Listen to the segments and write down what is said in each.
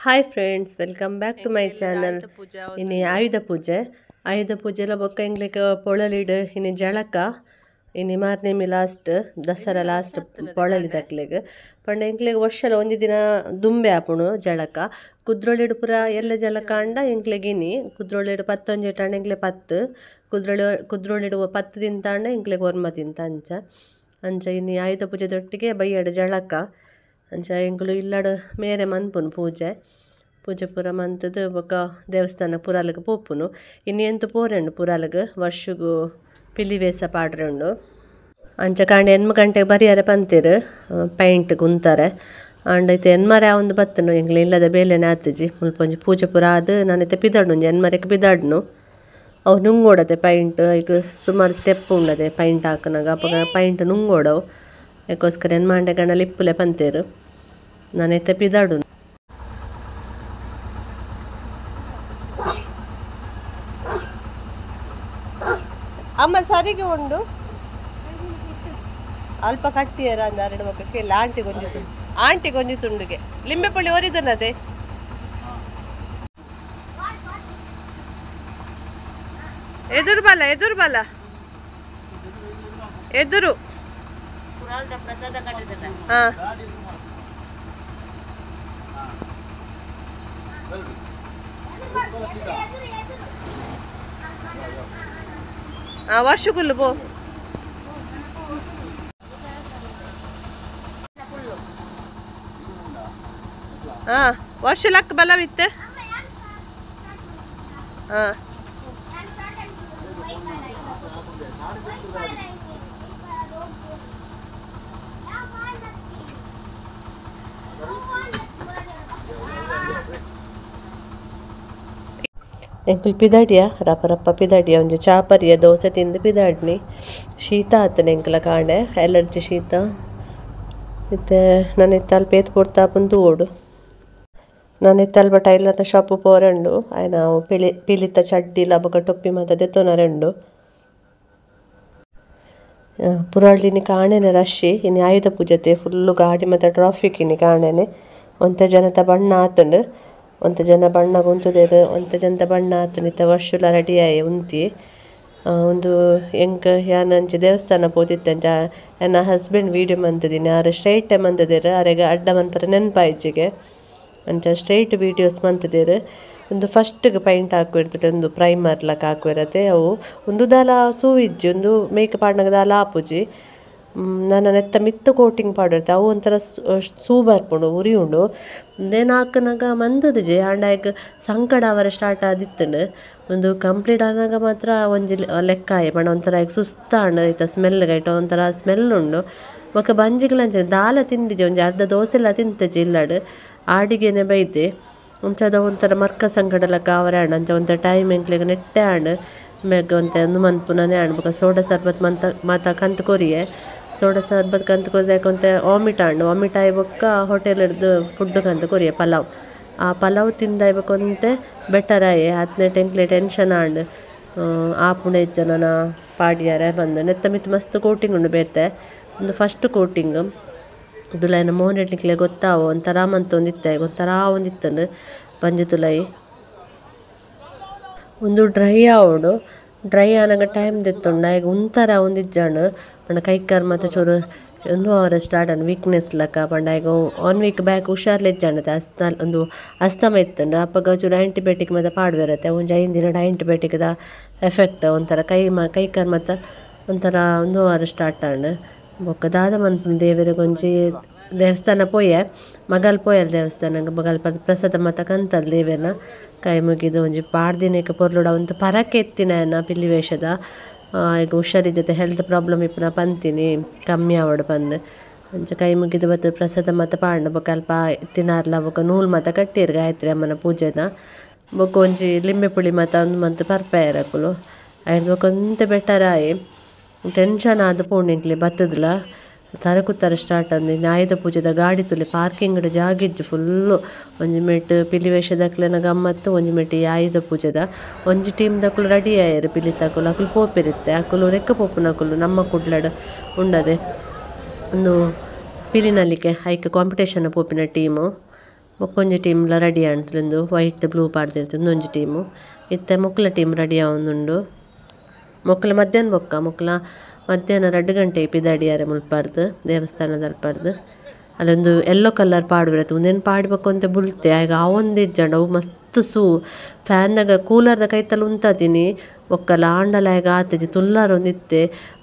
Hi friends, welcome back to my channel. ಇನ್ನು ಆಯುಧ ಪೂಜೆಲ ಬೊಕ್ಕ ಎಂಗ್ಲಿಕ್ಕೆ ಪೊಳಲಿಡ್ ಇನ್ನು ಜಳಕ ಇನ್ನು ಮಾರ್ನೇಮಿ ಲಾಸ್ಟ್ ದಸರಾ ಲಾಸ್ಟ್ ಪೊಳಲಿ ತಕ್ಲೆಗ್ ಪಂಡ ಎಂಕ್ಲೆಗ್ ವರ್ಷಲ ಒಂಜಿ ದಿನ ದುಂಬೆ ಆಪುಣು ಜಳಕ ಕುದ್ರೊಳಿಡ್ ಪೂರ ಎಲ್ಲ ಜಳಕ ಅಂಡ ಎಂಕ್ಲೆಗ್ ಇನಿ ಕುದ್ರೊಳಿಡ್ 11 ಅಂಡ ಎಂಕ್ಲೆ 10 ಕುದ್ರೊಳಿಡ್ 10 ತಿಂತಾಂಡ ಎಂಕ್ಲೆಗ್ 9 ತಿಂತ ಅಂಚ ಇನ್ನು ಆಯುಧ ಪೂಜೆದೊಟ್ಟಿಗೆ ಬೈಯಡ್ ಜಳಕ ಅಂಚ ಎಂಕುಲು ಇಲ್ಲಡ್ ಮೇರೆ ಮನ್ಪುನು ಪೂಜೆ ಪೂರ ಮಂತದ್ದು ಬೊಕ ದೇವಸ್ಥಾನ ಪುರಾಲಗ್ ಪೋಪುನು. ಇನ್ನು ಎಂತು ಪೋರೆಂಡು ಪುರಾಲಗ್ ವರ್ಷಗೂ ಪಿಲಿವೇಸ ಪಾಡ್ರೆಂಡು ಅಂಚ ಕಾಂಡೆ 8 ಗಂಟೆಗೆ ಬರಿಯಾರೆ ಪಂತೇರು ಪೈಂಟ್ ಗುಂತಾರೆ ಅಂಡೈತೆ ಎನ್ಮರೆ ಒಂದು ಬತ್ತನು ಎಂಗ್ಲೆ ಇಲ್ಲದ ಬೇಲೆನೆ ಆತಜಿ ಮುಲ್ಪೊಂಜಿ ಪೂಜೆ ಪೂರ ಆದು ನಾನೈತೆ ಪಿದಾಡ್ನು ಎನ್ಮರೆಗೆ ಪಿದಾಡ್ನು ಅವು ನುಂಗೋಡದೆ ಪೈಂಟ್ ಈಗ ಸುಮಾರು ಸ್ಟೆಪ್ ಉಂಡದೆ ಪೈಂಟ್ ಹಾಕನಾಗ ಅಪ್ಪ ಪೈಂಟ್ ನುಂಗೋಡವು ಯಾಕೋಸ್ಕರ ಏನು ಮಂಡೆ ಗಣಲ್ಲಿ ಇಪ್ಪುಲೆ ಪಂತೇರು ನಾನೈತೆ ಪಿದಾಡು. ಅಮ್ಮ ಸರಿಗೆ ಉಂಡು ಅಲ್ಪ ಕಟ್ಟಿಯರ ಅಂದ 2 ಮಕ್ಕಕ್ಕೆ ಇಲ್ಲ ಆಂಟಿ ಗೊಂಜಿ ತುಂಡುಗೆ ಲಿಂಬೆ ಪುಳಿ ಒರಿದನದೆ ಎದುರು ಬಲ ಎದುರು ವರ್ಷಗುಲ್ಲು ಪೋ ವರ್ಷ ಲಕ್ಕ ಬಲವಿತ್ತೆ ಎಂಕುಲ್ ಪಿದಾಡಿಯ ರಪ್ಪ ಪಿದಾಡಿಯ ಒಂಜಿ ಚಾಪರಿಯ ದೋಸೆ ತಿಂದು ಪಿದಾಡ್ನಿ ಶೀತ ಆತನ ಎಂಕುಲ ಕಾಂಡೆ ಎಲರ್ಜಿ ಶೀತ ಮತ್ತೆ ನಾನು ಇತ್ತಲ್ಲಿ ಪೇತ್ ಕೊಡ್ತಾಪಂದು ಓಡು ನಾನು ಇತ್ತಲ್ಬ ಟೈಲರ್ನ ಶಾಪು ಪೋರಂಡು ಆಯ್ನ ಪಿಲಿತ ಚಡ್ಡಿ ಲಬಕ ಟೊಪ್ಪಿ ಮತ್ತು ದೆತ್ತೋನರೆಂಡು ಪುರಾಳ್ಳಿನಿ ಕಾಣೆನೆ ರಶ್ಶಿ ಇನ್ನು ಆಯುಧ ಪೂಜತೆ ಫುಲ್ಲು ಗಾಡಿ ಮತ್ತು ಟ್ರಾಫಿಕ್ ಇನ್ನು ಕಾಣೆನೆ ಒಂತ ಜನತ ಬಣ್ಣ ಆತಂಡು ಒಂತ ಜನ ಬಣ್ಣ ಕುಂತುದೇರು ಒಂತ ಜನತ ಬಣ್ಣ ಆತನಿತ್ತ ವರ್ಷಲ ರೆಡಿ ಆಯೆ ಉಂತಿ ಒಂದು ಎಂಕ್ ಯಾನಂಚಿ ದೇವಸ್ಥಾನ ಪೋತಿತ್ತಂಚ ನನ್ನ ಹಸ್ಬೆಂಡ್ ವೀಡಿಯೋ ಮಂತದಿನಿ ಆರು ಸ್ಟ್ರೈಟ್ ಮಂತದೇರು ಅರೆಗ ಅಡ್ಡ ಮನ್ಪರ ನೆನಪಾಯ್ಜಿಗೆ ಅಂಚ ಸ್ಟ್ರೈಟ್ ವೀಡಿಯೋಸ್ ಮಂತದೇರು ಒಂದು ಫಸ್ಟ್ಗೆ ಪೈಂಟ್ ಹಾಕುವಿರ್ತದೆ ಒಂದು ಪ್ರೈಮರ್ಲಕ್ಕೆ ಹಾಕುವಿರತ್ತೆ ಅವು ಒಂದು ದಾಲ ಸೂವಿಜ್ಜಿ ಒಂದು ಮೇಕಪ್ ಆಡ್ನಾಗ ದಾಲ ಆಪುಜಿ ನಾನು ನೆತ್ತ ಮಿತ್ತು ಕೋಟಿಂಗ್ ಪಾಡಿರ್ತೆ ಅವು ಒಂಥರ ಸೂ ಬರ್ಪುಂಡು ಉರಿ ಉಂಡು ಒಂದೇನು ಹಾಕನಾಗ ಮಂದದಜೆ ಆಂಡಾಗ ಸಂಕಟ ಅವರ ಸ್ಟಾರ್ಟ್ ಆದಿತ್ತಂಡು ಒಂದು ಕಂಪ್ಲೀಟ್ ಆನಾಗ ಮಾತ್ರ ಒಂಜಿ ಲೆಕ್ಕ ಆಯೆ ಬಣ್ಣ ಒಂಥರ ಈಗ ಸುಸ್ತಾಂಡು ಐತ ಸ್ಮೆಲ್ಗೆ ಐಟ ಒಂಥರ ಸ್ಮೆಲ್ ಉಂಡು ಒಕ್ಕ ಬಂಜಿಗಳಂಚೆ ದಾಲ ತಿಂಡಿಜೆ ಒಂಜಿ ಅರ್ಧ ದೋಸೆಲ್ಲ ತಿಂತಜೆ ಇಲ್ಲಡು ಆಡಿಗೆನೆ ಬೈತೆ ಒಂಚದ ಒಂಥರ ಮರ್ಕ ಸಂಕಟಲಕ್ಕ ಅವರೇ ಆಂಡು ಅಂಚ ಒಂಥರ ಟೈಮ್ ಎಂಕ್ಲೆಗೆ ನೆಟ್ಟೆ ಆಂಡು ಮೆಗ್ ಒಂತೆ ಒಂದು ಮನ್ಪುನೇ ಆಂಡು ಬೊಕ ಸೋಡಾ ಸರ್ಬತ್ ಮಾತ ಕಂತು ಕೊರಿಯೆ ಸೋಡಾ ಸರ್ಬತ್ ಕಂತು ಕೊರಿದಾಕೊಂತೆ ವಾಮಿಟ್ ಆಯ್ ಬೊಕ್ಕ ಹೋಟೆಲ್ ಹಿಡ್ದು ಫುಡ್ ಕಂತು ಕೊರಿಯೆ ಪಲಾವ್ ಆ ಪಲಾವ್ ತಿಂದಾಯ್ಬೇಕಂತೆ ಬೆಟರ್ ಆಯೆ ಹತ್ತನೇ ಎಂಕ್ಲೆ ಟೆನ್ಷನ್ ಆಂಡು ಆಪುಣ ಇಜ್ಜ ನನ್ನ ಪಾಡಿಯಾರೆ ಬಂದು ನೆತ್ತ ಮಿತ್ತು ಮಸ್ತ್ ಕೋಟಿಂಗ್ ಉಂಡು ಬೇತೆ ಒಂದು ಫಸ್ಟ್ ಕೋಟಿಂಗ್ ತುಲಾಯಿನ ಮೋಹನೆಟ್ಲಿಕ್ಲೆ ಗೊತ್ತಾವು ಒಂಥರ ಮಂತೊಂದಿತ್ತೆ ಒಂಥರ ಒಂದಿತ್ತಂಡು ಪಂಜಿ ತುಲಾಯಿ ಒಂದು ಡ್ರೈ ಆವಡು ಡ್ರೈ ಆನಾಗ ಟೈಮ್ ದೆತ್ತುಂಡು ಈಗ ಒಂಥರ ಒಂದಿಜ್ಜಾಂಡು ಪಂಡ ಕೈಕಾರ್ ಮತ್ತು ಚೂರು ಒಂದು ಅವರ ಸ್ಟಾರ್ಟ್ ಆಂಡು ವೀಕ್ನೆಸ್ ಲಕ್ಕ ಪಂಡ ಈಗ 1 ವೀಕ್ ಬ್ಯಾಕ್ ಹುಷಾರ್ಲಿಜ್ಜಾಂಡತೆ ಒಂದು ಅಸ್ತಮ ಇತ್ತಂಡು ಅಪ್ಪಗ ಚೂರು ಆ್ಯಂಟಿಬಯೋಟಿಕ್ ಮತ್ತು ಪಾಡ್ಬೇರತ್ತೆ ಒಂಜಿ 5 ದಿನ ಆ್ಯಂಟಿಬಯೋಟಿಕ್ದ ಎಫೆಕ್ಟ್ ಒಂಥರ ಕೈಕಾರ್ ಮತ್ತು ಒಂಥರ ಒಂದು ಅವರ ಸ್ಟಾರ್ಟ್ ಆಂಡು ಬೊಕ್ಕ ದಾದ ಮನ್ಪುನ ದೇವರಿಗೊಂಜಿ ದೇವಸ್ಥಾನ ಪೋಯೆ ಮಗಲ್ ಪೋಯಲ್ ದೇವಸ್ಥಾನಗ ಮಗಲ್ ಪ್ರಸಾದ ಮತ ಕಂತಲ್ ದೇವೇನ ಕೈ ಮುಗಿದು ಒಂಜಿ ಪಾಡ್ದಿನಕ್ಕೆ ಪೊರ್ಲುಡ ಒಂದು ಪರಕೆ ಎತ್ತಿನ ಪಿಲ್ಲಿ ವೇಷದ ಈಗ ಹುಷಾರಿದ್ದತೆ ಹೆಲ್ತ್ ಪ್ರಾಬ್ಲಮ್ ಇಪ್ಪನ ಪಂತೀನಿ ಕಮ್ಮಿ ಆವಡು ಬಂದು ಅಂಚ ಕೈ ಮುಗಿದು ಬತ್ತು ಪ್ರಸಾದ ಮತ ಪಾಂಡ ಬೊಕ್ಕ ಅಲ್ಪ ಎತ್ತಿನಾರ್ಲ ಬೊಕ್ಕ ನೂಲ್ ಮತ ಕಟ್ಟಿರು ಗಾಯತ್ರಿ ಅಮ್ಮನ ಪೂಜೆದ ಬೊಕ್ಕ ಒಂಜಿ ಲಿಂಬೆ ಪುಳಿ ಮತ ಒಂದು ಮಂತ್ ಪರ್ಪೆರಕುಲು ಐದು ಬೊಕ್ಕ ಒಂತ ಬೆಟರ್ ಆಯಿ ಟೆನ್ಷನ್ ಆದ ಪೋಣಿಂಕ್ಲಿ ಬತ್ತದಲ ತರಕುತ್ತರ ಸ್ಟಾರ್ಟ್ ಅಂದು ಆಯುಧ ಪೂಜೆದ ಗಾಡಿ ತುಲೆ ಪಾರ್ಕಿಂಗ್ ಜಾಗಿಜ್ಜು ಫುಲ್ಲು ಒಂಜಿ ಮೆಟ್ಟು ಪಿಲಿ ವೇಷದಕ್ಲೆನ ಗಮ್ಮತ್ತು ಒಂಜಿ ಮೆಟ್ಟು ಈ ಆಯುಧ ಪೂಜೆದ ಒಂಜಿ ಟೀಮ್ ದಕ್ಕುಲು ರೆಡಿ ಆಯರು ಪಿಲಿ ತಕುಲು ಅಕುಲು ಪೋಪಿರುತ್ತೆ ಅಕುಲು ರೆಕ್ಕ ಪೋಪುನಕುಲು ನಮ್ಮ ಕುಡ್ಲಡ್ ಉಂಡದೆ ಒಂದು ಪಿಲಿನಲ್ಲಿಗೆ ಐಕೆ ಕಾಂಪಿಟೇಷನ್ ಪೋಪಿನ ಟೀಮು ಬೊಕ್ಕೊಂಜಿ ಟೀಮ್ಲ ರೆಡಿ ಆಣ್ತುಂಡು ವೈಟ್ ಬ್ಲೂ ಪಾಡ್ದಿರ್ತದೆ ಒಂಜಿ ಟೀಮು ಇತ್ತೆ ಮೊಕ್ಲ ಟೀಮ್ ರೆಡಿ ಆವೊಂದುಂಡು ಮೊಕ್ಲ ಮಧ್ಯಾಹ್ನ 2 ಗಂಟೆ ಪಿದಾಡಿಯಾರೆ ಮುಲ್ಪಾರ್ದು ದೇವಸ್ಥಾನದ ಅಲ್ಪಾರ್ದು ಅಲ್ಲೊಂದು ಯೆಲ್ಲೋ ಕಲರ್ ಪಾಡು ಬರತ್ತೆ ಒಂದೇನು ಪಾಡಿ ಬಕ್ಕೊಂತೆ ಬುಲ್ತೆ ಆಗ ಅವೊಂದು ಇಜ್ಜಂಡು ಅವು ಮಸ್ತ್ ಫ್ಯಾನ್ದಾಗ ಕೂಲರ್ದ ಕೈತಲ್ಲಿ ಉಂತಾತೀನಿ ಒಕ್ಕಲ ಆಂಡಲಾಗ ಆತಜಿ ತುಲ್ಲಾರೊಂದಿತ್ತೆ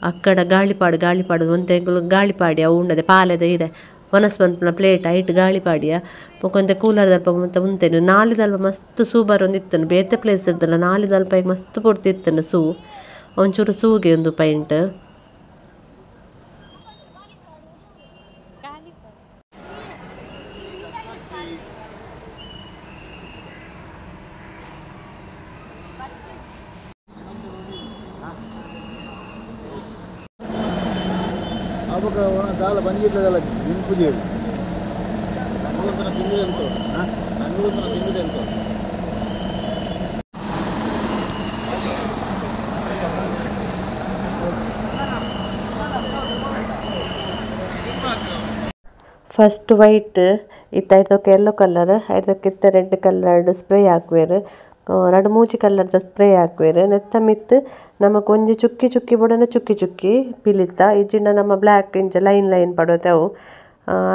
ಅಕ್ಕಡ ಗಾಳಿಪಾಡು ಒಂತೆ ಗಾಳಿಪಾಡಿ ಅವು ಉಂಡದೆ ಪಾಲೆದ ಇರೆ ಮನಸ್ಸು ಪ್ಲೇಟ್ ಐಟ್ ಗಾಳಿಪಾಡಿಯ ಬೊಕೊಂತೆ ಕೂಲರ್ ದಲ್ಪ ಮತ್ತೆ ಉಂತೇನು ನಾಲಿದಲ್ಪ ಮಸ್ತ್ ಬರೊಂದಿತ್ತನು ಬೇತೆ ಪ್ಲೇಸ್ ಇರ್ತಲ್ಲ ನಾಲಿದಲ್ಪ ಈಗ ಮಸ್ತ್ ಪೊಡ್ತಿತ್ತನು ಒಂಚೂರು ಸೂಗೆ ಒಂದು ಪೈಂಟ್ ದಾಲ ಬಂದಿರ್ತದಲ್ಲ ನಿಂಪುಜೇರು ನಮಗೊಂಥರ ತಿಂದಿದೆ ಅಂತ ಫಸ್ಟ್ ವೈಟ್ ಇತ್ತೈದಕ್ಕೆ ಯೆಲ್ಲೋ ಕಲರ್ ಐದಕ್ಕಿತ್ತ ರೆಡ್ ಕಲರ್ಡ್ ಸ್ಪ್ರೇ ಹಾಕುವೆರು 2-3 ಕಲರ್ದ ಸ್ಪ್ರೇ ಹಾಕುವೆರು ನೆತ್ತ ಮಿತ್ತು ನಮಕ್ ಒಂಜಿ ಚುಕ್ಕಿ ಬುಡನ ಚುಕ್ಕಿ ಪಿಲಿತ್ತ ಇಜ್ಜಿಂಡ ನಮ್ಮ ಬ್ಲ್ಯಾಕ್ ಇಂಚ ಲೈನ್ ಪಡೋತೆವು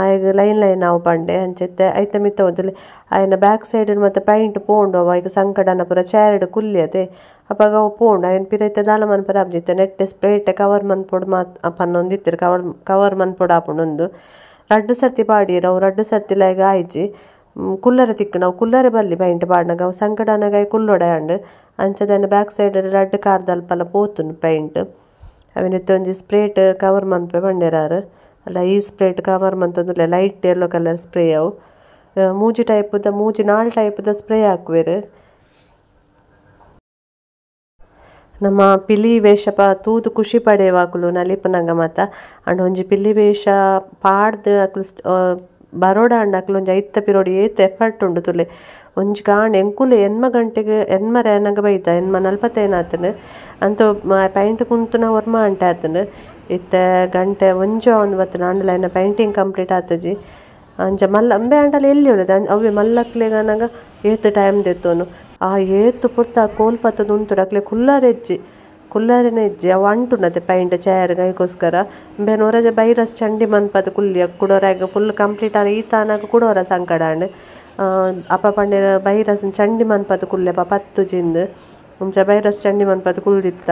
ಆಯ್ಗ ಲೈನ್ ಅವು ಪಂಡೆ ಅಂಚೆತ್ತೆ ಐತ ಮಿತ್ತ ಒಂಜಲಿ ಆಯ್ನ ಬ್ಯಾಕ್ ಸೈಡ್ ಮತ್ತೆ ಪೈಂಟ್ ಪೋಂಡು ಅವ ಈಗ ಸಂಕಡನ ಪೂರ ಚಾರ್ಡ್ ಕುಲ್ಲಿಯದೆ ಅಪ್ಪಾಗ ಅವು ಪೋಂಡು ಆಯ್ನ ಪಿರೈತೆ ದಾಲ ಮನ್ಪರ ಅಬ್ಜಿತ್ತೆ ನೆಟ್ಟೆ ಸ್ಪ್ರೇಟ್ ಕವರ್ ಮನ್ಪೊಡು ಪನ್ನೊಂದಿತ್ತಿರು ಕವರ್ ಮನ್ಪೊಡು ಆಪುಂಡು 2 ಸರ್ತಿ ಪಾಡಿರು ಅವು 2 ಸರ್ತಿ ಲೈಗ ಆಯ್ಜಿ ಕುಲ್ಲರೆ ತಿಕ್ಕು ನಾವು ಕುಲ್ಲರೆ ಬಲ್ಲಿ ಪೈಂಟ್ ಪಾಡ್ನಾಗ ಅವು ಸಂಕಡನಾಗ ಕುಲ್ಲೊಡೆ ಅಂಡು ಅಂಚದನ್ನ ಬ್ಯಾಕ್ ಸೈಡ್ ರೆಡ್ ಕಾರ್ದಲ್ಪಲ್ಲ ಪೋತುಂಡು ಪೈಂಟ್ ಅವಿನತ್ತೆ ಒಂಜಿ ಸ್ಪ್ರೇಟ್ ಕವರ್ ಮನ್ಪೆ ಬಂದಿರಾರು ಅಲ್ಲ ಈ ಸ್ಪ್ರೇಟ್ ಕವರ್ ಮಂತೊಂದುಲ್ಲೆ ಲೈಟ್ ಯೆಲ್ಲೋ ಕಲರ್ ಸ್ಪ್ರೇ ಅವು ಮೂಜಿ 4 ಟೈಪ್ದ ಸ್ಪ್ರೇ ಹಾಕುವೆರು ನಮ್ಮ ಪಿಲಿ ವೇಷ ತೂದು ಖುಷಿ ಪಡೆಯವಾಕುಲು ನಲಿಪುನಂಗ ಮಾತ ಅಂಡ್ ಒಂಜಿ ಪಿಲಿ ವೇಷ ಪಾಡ್ದು ಅಕ್ಲು ಬರೋಡ ಅಂಡ್ ಅಕ್ಲು ಒಂಜಿ ಐತ ಪಿರೋಡು ಏತ್ ಎಫರ್ಟ್ ಉಂಡು ತುಲೆ ಒಂಜಿ ಕಾಂಡ್ ಎಂಕುಲೆ ಎನ್ಮ ಗಂಟೆಗೆ ಎನ್ಮರೆ ಅನ್ನಂಗ ಬೈತ ಎನ್ಮ 40 ಆತನು ಅಂತೂ ಪೈಂಟ್ ಕುಂತುನ ಒರ್ಮ ಅಂಟೆ ಆತನು ಇತ್ತ ಗಂಟೆ ಒಂಜ ಒಂದು ಬತ್ತನ ಅಂಡಲ ಎನ್ನ ಪೈಂಟಿಂಗ್ ಕಂಪ್ಲೀಟ್ ಆತಜಿ ಅಂಚ ಮಲ್ಲ ಅಂಬೆ ಅಂಡಲ ಎಲ್ಲಿ ಉಳಿದ ಅವೇ ಮಲ್ಲಕ್ಲೆಗ ಅನ್ನಂಗ ಏತ್ ಟೈಮ್ ದೆತ್ತೋನು ಆ ಏತು ಪುರ್ತ ಕೋಲ್ಪತ್ತದ ಉಂಟು ಅಕ್ಲೆ ಕುಲ್ಲಾರಿನ ಇಜ್ಜಿ ಅವು ಅಂಟುನತೆ ಪೈಂಟ್ ಚಾರ್ಗೆ ಅದಕ್ಕೋಸ್ಕರ ಬೇನು ಹೊರಜ ಬೈರಸ್ ಚಂಡಿ ಮನ್ಪದ ಕುಲ್ಲಿಯ ಕುಡೋರಾಗ ಫುಲ್ ಕಂಪ್ಲೀಟ್ ಆನ ಈತಾನಾಗ ಕುಡೋರ ಸಂಕಡಾಂಡ್ ಅಪ್ಪ ಪಂಡೆ ಬೈರಸ್ ಚಂಡಿ ಮನ್ಪದ ಕುಲ್ಲೆ ಪತ್ತು ಜಿಂದು ಮುಂಚೆ ಬೈರಸ್ ಚಂಡಿ ಮನ್ಪದ ಕುಲ್ದಿತ್ತ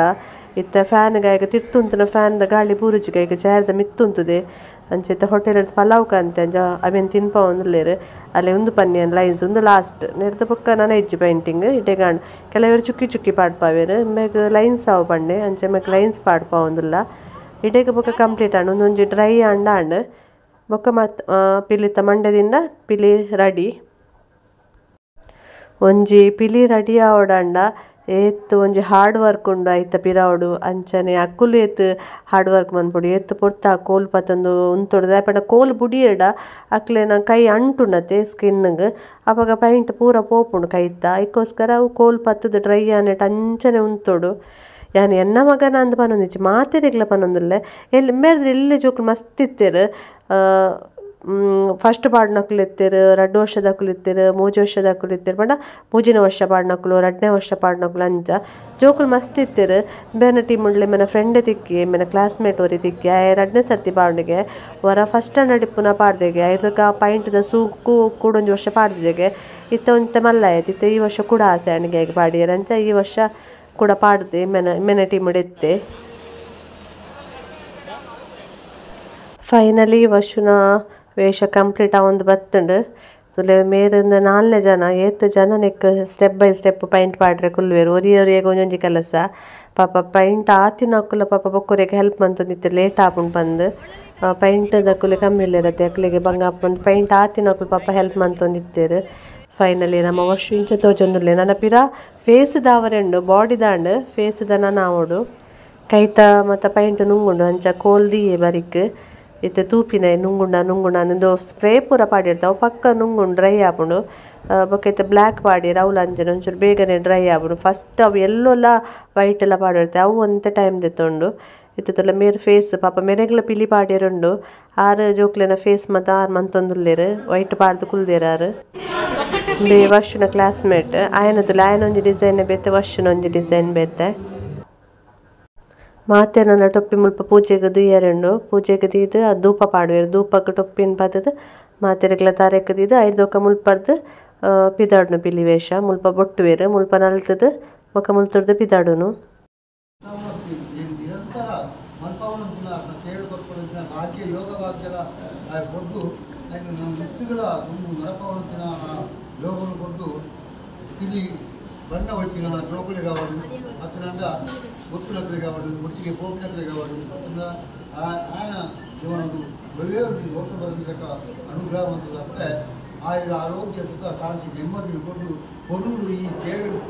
ಇತ್ತ ಫ್ಯಾನ್ಗೆ ಈಗ ತಿರ್ತುಂತುನ ಫ್ಯಾನ್ದ ಗಾಳಿ ಬೂರುಜಿಗೆ ಈಗ ಚಾರ್ದ ಮಿತ್ತುಂತುದೆ ಅಂಚೆತ್ತ ಹೋಟೆಲ್ ಪಲಾವ್ ಕಂತೆ ಅಂಜ ಅವೇನು ತಿನ್ಪ ಒಂದುಲ್ಲೇರು ಅಲ್ಲೇ ಒಂದು ಪನ್ನಿಯನ್ ಲೈನ್ಸ್ ಒಂದು ಲಾಸ್ಟ್ ನೆಡ್ದ ಪಕ್ಕ ನಾನು ಇಜ್ಜಿ ಪೈಂಟಿಂಗ್ ಇಟೆಗಾಂಡ್ ಕೆಲವರು ಚುಕ್ಕಿ ಪಾಡ್ಪಾವೇರು ಮ್ಯಾಗ ಲೈನ್ಸ್ ಅವು ಪಂಡೆ ಅಂಚೆ ಮ್ಯಾಗ ಲೈನ್ಸ್ ಪಾಡ್ಪ ಒಂದಿಲ್ಲ ಇಟೆಗೆ ಬೊಕ್ಕ ಕಂಪ್ಲೀಟ್ ಆಂಡ್ ಒಂದೊಂಜಿ ಡ್ರೈ ಅಂಡ್ ಬೊಕ್ಕ ಮತ್ತು ಪಿಲಿತ್ತ ಮಂಡ್ಯದಿಂದ ಪಿಲಿ ರೆಡಿ ಒಂಜಿ ಪಿಲಿ ರೆಡಿ ಆವಡಂಡ ಏತ್ ಒಂಜಿ ಹಾರ್ಡ್ ವರ್ಕ್ ಉಂಡು ಐತ ಪಿರಾವುಡು ಅಂಚನೆ ಅಕ್ಕುಲು ಏತ್ ಹಾರ್ಡ್ ವರ್ಕ್ ಮನ್ಪೊಡು ಏತ್ ಪೊರ್ತ ಕೋಲ್ ಪತ್ತೊಂದು ಉಂತೊಡು ದಾಯಪಂಡ ಕೋಲ್ ಬುಡಿಯಡ ಅಕ್ಲೆನ ಕೈ ಅಂಟುನತೆ ಸ್ಕಿನ್ಗೆ ಅವಾಗ ಪೈಂಟ್ ಪೂರ ಪೋಪುಂಡು ಕೈತ ಅದಕ್ಕೋಸ್ಕರ ಅವು ಕೋಲ್ ಪತ್ತದು ಡ್ರೈ ಆನೆಟ್ ಅಂಚನೆ ಉಂತೊಡು ಯಾನು ಎನ್ನ ಮಗನ ಅಂದ್ ಪನ್ನೊಂದಿಚ್ಚಿ ಮಾತೆರೆಗ್ಲ ಪನ್ನೊಂದುಲ್ಲೆ ಎಲ್ಲಿ ಮೇಡ್ರೆ ಎಲ್ಲಿ ಜೋಕ್ಲು ಮಸ್ತ್ ಇತ್ತೇರು ಫಸ್ಟ್ ಪಾಡ್ನಕ್ಲು ಇತ್ತೇರು 2 ವರ್ಷದಕ್ಕಲು ಇತ್ತೇರು 3 ವರ್ಷದಕ್ಕಲು ಇತ್ತೇರು ಪಂಡ 3ನೇ ವರ್ಷ ಪಾಡ್ನಕ್ಲು 2ನೇ ವರ್ಷ ಪಾಡ್ನಕ್ಲು ಅಂಚ ಜೋಕುಲು ಮಸ್ತ್ ಇತ್ತೇರು ಬೇನ ಟೀಮ್ ಉಂಡ್ಲೆ ಮೇನ ಫ್ರೆಂಡ್ ತಿಕ್ಕಿ ಮೇನ ಕ್ಲಾಸ್ಮೇಟ್ ಅವರಿ ತಿಕ್ಕಿ 2ನೇ ಸರ್ತಿ ಪಾಡ್ನಿಗೆ ವರ ಫಸ್ಟ್ ಸ್ಟ್ಯಾಂಡರ್ಡ್ ಇಪ್ಪುನ ಪಾಡ್ದೆಗೆ ಐದಕ್ಕ ಪೈಂಟ್ದ ಸೂಕು ಕೂಡೊಂಜಿ ವರ್ಷ ಪಾಡ್ದಿಗೆ ಇತ್ತ ಒಂತೆ ಮಲ್ಲ ಆಯ್ತು ಇತ್ತ ಈ ವರ್ಷ ಕೂಡ ಆಸೆ ಅಣಿಗೆ ಪಾಡಿಯರು ಅಂಚ ಈ ವರ್ಷ ಕೂಡ ಪಾಡ್ದೆ ಮೇನ ಟೀಮ್ ಎತ್ತೆ ಫೈನಲಿ ವರ್ಷನ ವೇಷ ಕಂಪ್ಲೀಟ್ ಆವೊಂದು ಬತ್ತುಂಡು ಸುಲೆ ಮೇರಿಂದ 4 ಜನ ಏತ್ ಜನ ನೆಕ್ ಸ್ಟೆಪ್ ಬೈ ಸ್ಟೆಪ್ ಪೈಂಟ್ ಪಾಡ್ರೆ ಕುಲ್ವೇರು ಒರಿಯೊರಿಯಾಗ ಒಂಜೊಂಜಿ ಕೆಲಸ ಪಾಪ ಪೈಂಟ್ ಆತಿನಕ್ಕುಲ ಪಾಪ ಬೊಕ್ಕುರೆಗೆ ಹೆಲ್ಪ್ ಮಂತೊಂದಿತ್ತೆ ಲೇಟ್ ಆಪುಂಡು ಬಂದು ಪೈಂಟ್ ದಕ್ಕುಲೆ ಕಮ್ಮಿ ಇರತ್ತೆ ಅಕ್ಲೆಗೆ ಬಂಗ ಆಪುಂಡು ಪೈಂಟ್ ಆತಿನಕ್ಕುಲು ಪಾಪ ಹೆಲ್ಪ್ ಮಂತೊಂದಿತ್ತೇರು ಫೈನಲಿ ನಮ್ಮ ವರ್ಷ ಇಂಚ ತೋಜೊಂದುಲ್ಲೆ ನನ್ನ ಪಿರ ಫೇಸ್ ದಾವರೆಂಡು ಬಾಡಿ ದಾಂಡ್ ಫೇಸ್ ದನ ನಾವೋಡು ಕೈತ ಮತ್ತು ಪೈಂಟ್ ನುಂಗುಂಡು ಅಂಚ ಕೋಲ್ ದಿಯೆ ಬರಿಕ್ ಇತ್ತೆ ತೂಪಿನ ನುಂಗುಂಡ ಅಂದು ಸ್ಪ್ರೇ ಪೂರ ಪಾಡಿರ್ತಾವೆ ಪಕ್ಕ ನುಂಗುಂಡು ಡ್ರೈ ಆಪುಂಡು ಬೊಕ್ಕ ಇತ್ತೆ ಬ್ಲ್ಯಾಕ್ ಪಾಡಿರ ಅವು ಅಂಜನೆ ಒಂಚೂರು ಬೇಗನೆ ಡ್ರೈ ಆಪುಂಡು ಫಸ್ಟ್ ಅವು ಎಲ್ಲೆಲ್ಲ ವೈಟ್ ಎಲ್ಲ ಪಾಡಿರ್ತಾವೆ ಅವು ಒಂತೆ ಟೈಮ್ ದೆತ್ತೊಂಡು ಇತ್ತುತ್ತಲ್ಲ ಮೇರ್ ಫೇಸ್ ಪಾಪ ಮೆರೆಗ್ಲ ಪಿಲಿ ಪಾಡ್ಯರುಂಡು ಆರು ಜೋಕ್ಲೆನ ಫೇಸ್ ಮಾತ ಆರು ಮಂತೊಂದುಲ್ಲೆರ್ ವೈಟ್ ಪಾಡ್ದು ಕುಲ್ದೆರಾರು ಬೇ ವರ್ಷನ ಕ್ಲಾಸ್ಮೇಟ್ ಆಯನದುಲ್ಲ ಆಯನ ಒಂಜಿ ಡಿಸೈನ್ ಬೇತೆ ವರ್ಷನ ಒಂಜಿ ಡಿಸೈನ್ ಬೇತೆ ಮಾತೆರ್ನ ಟೊಪ್ಪಿ ಮುಲ್ಪ ಪೂಜೆಗೆ ದುಯ್ಯರುಂಡು ಪೂಜೆಗೆ ದೀದು ಧೂಪ ಪಾಡುವೆರು ಧೂಪಕ್ಕೆ ಟೊಪ್ಪಿನ ಪಾತದ ಮಾತೆರೆಗ್ಲ ತಾರೆಕ್ ದೀದು ಐದೊಕ್ಕ ಮುಲ್ಪರ್ದು ಪಿದಾಡ್ನು ಪಿಲಿ ವೇಷ ಮುಲ್ಪ ಬೊಟ್ಟುವೆರು ಮುಲ್ಪ ನಲ್ತದು ಬೊಕ ಮುಲ್ತುರ್ದು ಪಿದಾಡುನು ನಿರಂತರ ಮಲ್ಪವನಂಚಿನ ಕೇಳು ಕೊಟ್ಕೊಳ್ಳುತ್ತಿನ ಭಾಗ್ಯ ಯೋಗ ಭಾಗ್ಯದ ಕೊಟ್ಟು ನಮ್ಮ ಮುತ್ತುಗಳ ಒಂದು ನರಪವನಂಚಿನ ಯೋಗವನ್ನು ಕೊಟ್ಟು ఇది బండ వచ్చిన లోపలి కావాలి అతనంట గుర్తులక్కలు కావాలి గుర్తికి పోపినక్కలు కావాలి ఆయన జీవనకు వెళ్ళేది లోపలి గట్ట అనుగ్రహవంతులు అప్పుడే ఆయన ఆరోగ్య సుఖ శాంతి నెమ్మదిని కొట్టు పొరుడు ఈ కేవలం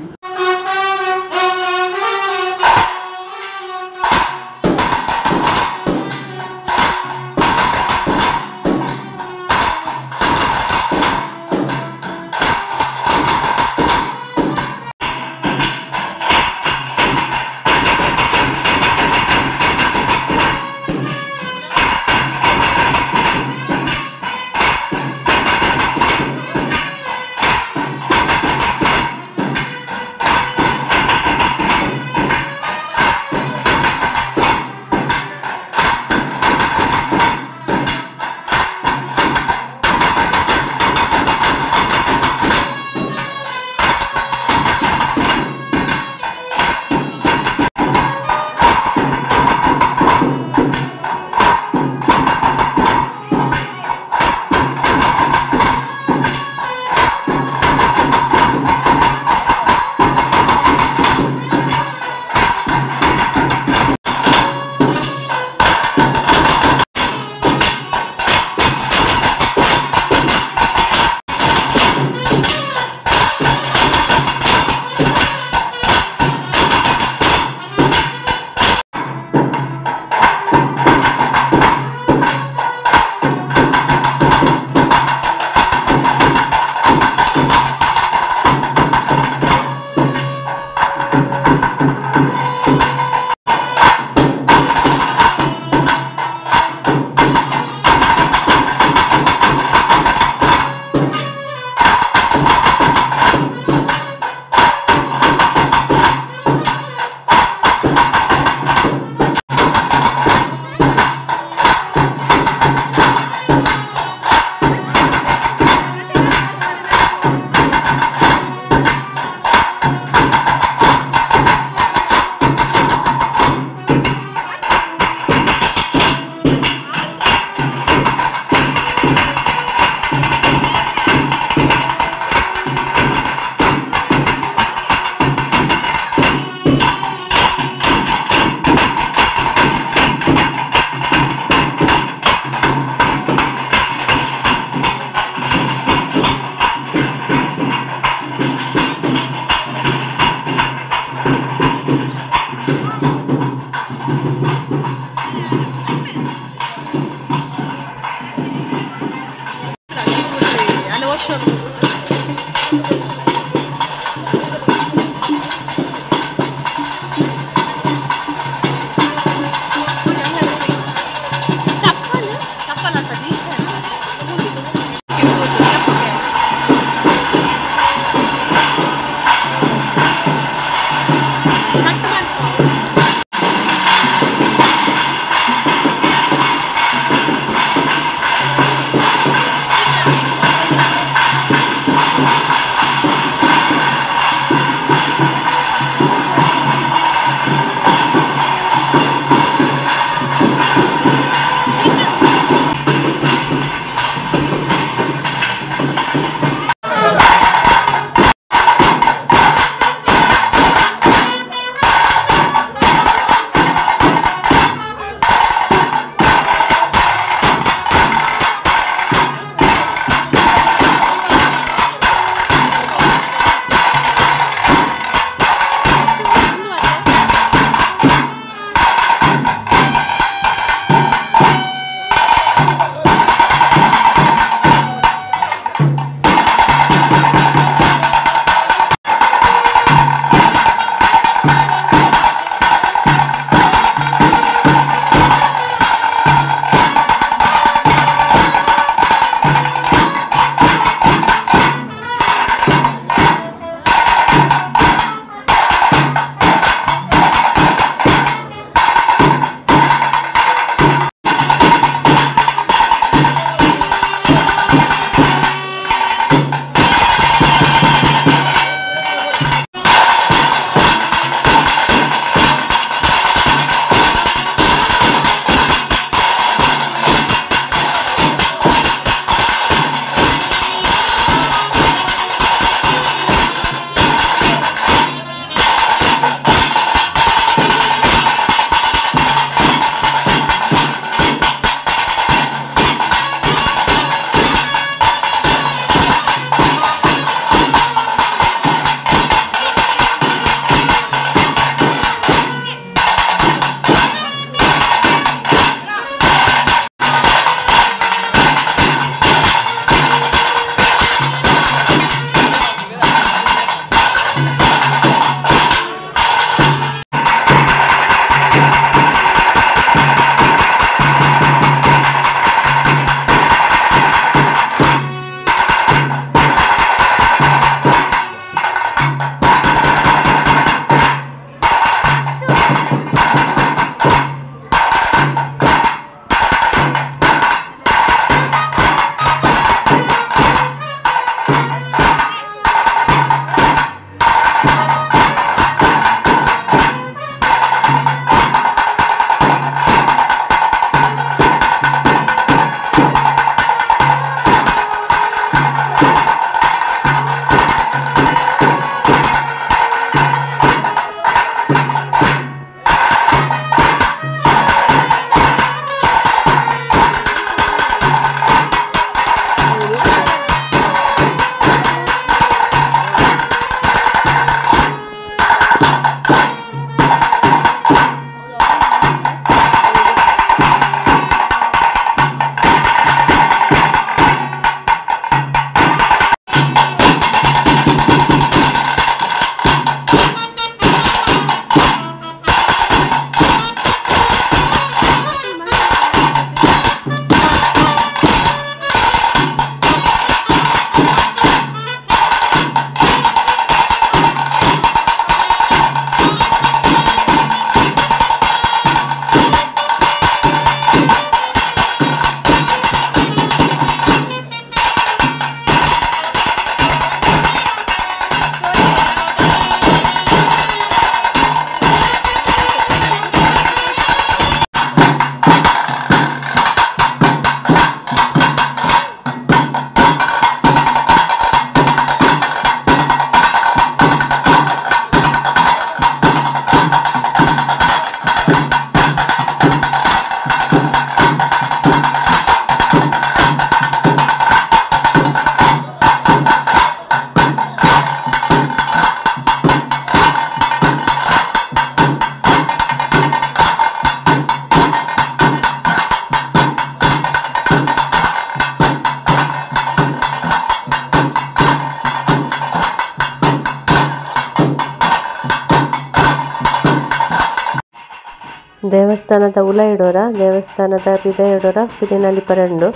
ದೇವಸ್ಥಾನದ ಉಲ ಇಡೋರ ದೇವಸ್ಥಾನದ ಪಿದ ಇಡೋರ ಪಿದಿನಲ್ಲಿ ಪರಂಡು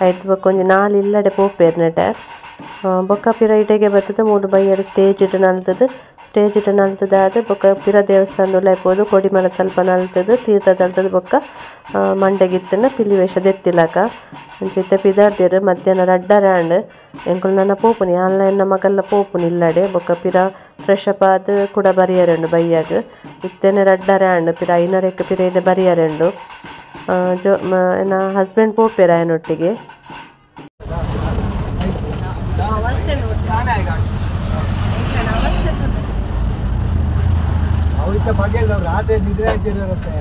ಆಯ್ತು ಬೊಕ್ಕ ಒಂಜಿ 4 ಇಲ್ಲಡೆ ಪೋಪೇರು ನೆಟೆ ಬೊಕ್ಕ ಪಿರ ಇಟೆಗೆ ಬರ್ತದೆ 3 ಬೈಯಡು ಸ್ಟೇಜ್ ಇಟ್ಟು ನಲ್ತದ ಆದ ಬೊಕ್ಕ ಪಿರ ದೇವಸ್ಥಾನದ ಉಲ ಇಪ್ಪೋದು ಕೊಡಿಮರ ತಲ್ಪ ನಲ್ತದ ತೀರ್ಥ ತಲ್ತದ ಬೊಕ್ಕ ಮಂಡೆಗಿತ್ತನ ಪಿಲಿ ವೇಷ ದೆತ್ತಿಲಕ ಅಂಚಿತ್ತೆ ಪಿದಾಡ್ದೇರು ಮಧ್ಯಾಹ್ನ ರಡ್ಡರಾಂಡ್ ಎಂಕುಲು ನನ್ನ ಪೋಪುನಿ ಆನ್ಲೈನ್ ಮಗಲ್ಲ ಪೋಪುನಿ ಇಲ್ಲಡೆ ಬೊಕ್ಕ ಪಿರ ಫ್ರೆಶ್ ಅಪ್ ಆದ್ ಕೂಡ ಬರಿಯರೆಂಡು ಬೈಯಾಗ ಇತ್ತೇನೆ ರಡ್ಡರಾಂಡ್ ಪಿರ ಐನರೆಕ್ ಪಿರ ಇದೆ ಬರಿಯರೆಂಡು ನನ್ನ ಹಸ್ಬೆಂಡ್ ಪೋಪೇರ ಆಯನೊಟ್ಟಿಗೆ ರಾತ್ರಿ ನಿದ್ರೆ ಆಗ್ತಿರುತ್ತೆ